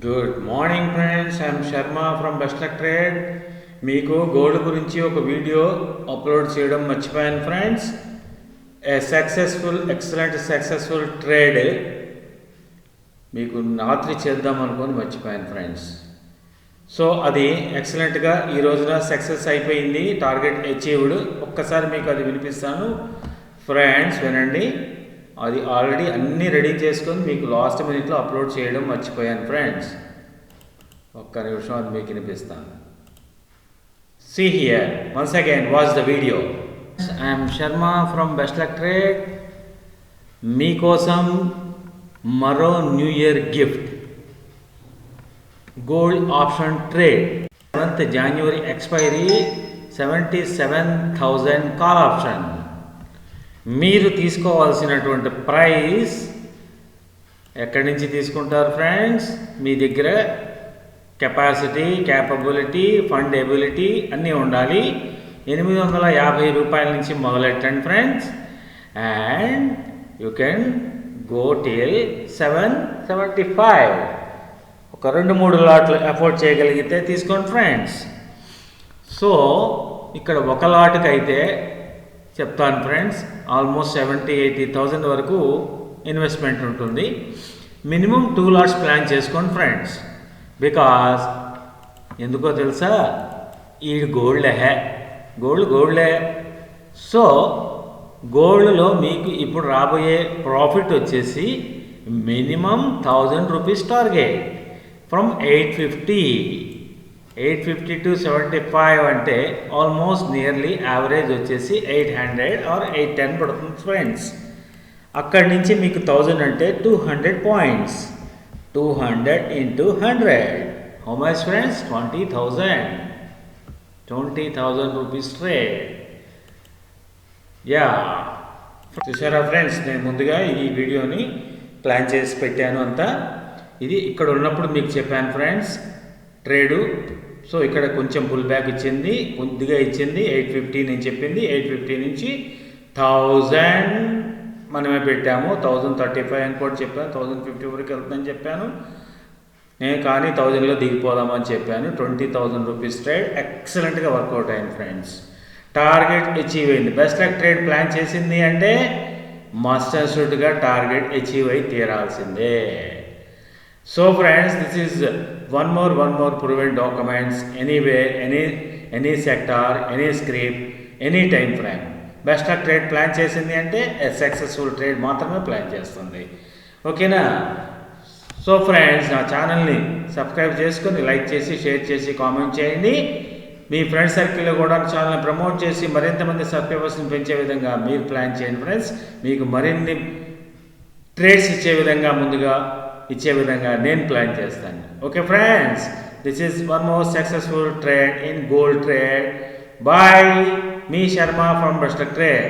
Good morning friends, I am Sharma from Best Luck Trade. మీకు gold గురించి ఒక video upload చేయడం మర్చిపోయాను ఫ్రెండ్స్. ఎక్సలెంట్ సక్సెస్ఫుల్ ట్రేడ్ మీకు రాత్రి చేద్దాం అనుకొని మర్చిపోయాను ఫ్రెండ్స్. సో అది ఎక్సలెంట్గా ఈ రోజున సక్సెస్ అయిపోయింది, టార్గెట్ అచీవ్డ్. ఒక్కసారి మీకు అది వినిపిస్తాను ఫ్రెండ్స్, వినండి. అది ఆల్రెడీ అన్నీ రెడీ చేసుకొని మీకు లాస్ట్ మినిట్లో అప్లోడ్ చేయడం మర్చిపోయాను ఫ్రెండ్స్. ఒక్క నిమిషం అది మీకు వినిపిస్తాను. See here, once again watch the video. I am Sharma from Best Luck Trade. మీకోసం మరో new year gift, gold option trade. 7th January expiry, 77,000 call option. మీరు తీసుకోవాల్సినటువంటి ప్రైస్ ఎక్కడి నుంచి తీసుకుంటారు ఫ్రెండ్స్? మీ దగ్గర కెపాసిటీ, క్యాపబిలిటీ, ఫండ్ ఎబిలిటీ అన్నీ ఉండాలి. 850 రూపాయల నుంచి మొదలెట్టండి friends, and you can go till 775. ఒక 2-3 లాట్లు అఫోర్డ్ చేయగలిగితే తీసుకోండి ఫ్రెండ్స్. సో ఇక్కడ ఒక లాట్కి అయితే చెప్తాను ఫ్రెండ్స్, ఆల్మోస్ట్ 70,000-80,000 వరకు ఇన్వెస్ట్మెంట్ ఉంటుంది. మినిమం 2 లాట్స్ ప్లాన్ చేసుకోండి ఫ్రెండ్స్. బికాస్ ఎందుకో తెలుసా, ఈ గోల్డ్లే. సో గోల్డ్లో మీకు ఇప్పుడు రాబోయే ప్రాఫిట్ వచ్చేసి minimum 1,000 rupees target from 850 to 75 అంటే ఆల్మోస్ట్ నియర్లీ యావరేజ్ వచ్చేసి 800 or 810 పడుతుంది ఫ్రెండ్స్. అక్కడి నుంచి మీకు 1000 అంటే 200 points. 200 into 100, how much friends? 20,000 rupees trade. Yeah, చూసారా ఫ్రెండ్స్, నేను ముందుగా ఈ వీడియోని ప్లాన్ చేసి పెట్టాను అంతా. ఇది ఇక్కడ ఉన్నప్పుడు మీకు చెప్పాను ఫ్రెండ్స్ ట్రేడు. సో ఇక్కడ కొంచెం పుల్ బ్యాక్ ఇచ్చింది, కొద్దిగా ఇచ్చింది. 850 నేను చెప్పింది, 850 నుంచి 1000 మనమే పెట్టాము. 1035 అని కూడా చెప్పాను, 1050 వరకు వెళ్తుందని చెప్పాను నేను. కానీ 1000లో దిగిపోదామని చెప్పాను. 20,000 రూపీస్ ట్రేడ్ ఎక్సలెంట్గా వర్కౌట్ అయింది ఫ్రెండ్స్. టార్గెట్ అచీవ్ అయింది. బెస్ట్ లక్ ట్రేడ్ ప్లాన్ చేసింది అంటే మస్ట్ అండ్ షుడ్గా టార్గెట్ అచీవ్ అయి తీరాల్సిందే. So friends, this is one more proven documents anywhere, any sector, any script, any time frame. Best luck trade plan చేసింది అంటే successful trade మాత్రమే plan చేస్తుంది. ఓకేనా? So friends, నా ఛానల్ని సబ్స్క్రైబ్ చేసుకొని లైక్ చేసి, షేర్ చేసి, కామెంట్ చేయండి. మీ ఫ్రెండ్ సర్కిల్లో కూడా ఛానల్ని ప్రమోట్ చేసి మరింతమంది సబ్స్క్రైబర్స్ని పెంచే విధంగా మీరు ప్లాన్ చేయండి ఫ్రెండ్స్. మీకు మరిన్ని ట్రేడ్స్ ఇచ్చే విధంగా నేను ప్లాన్ చేస్తాను. Okay friends, this is one more successful trade in gold trade. Bye, మీ Sharma from best luck trade.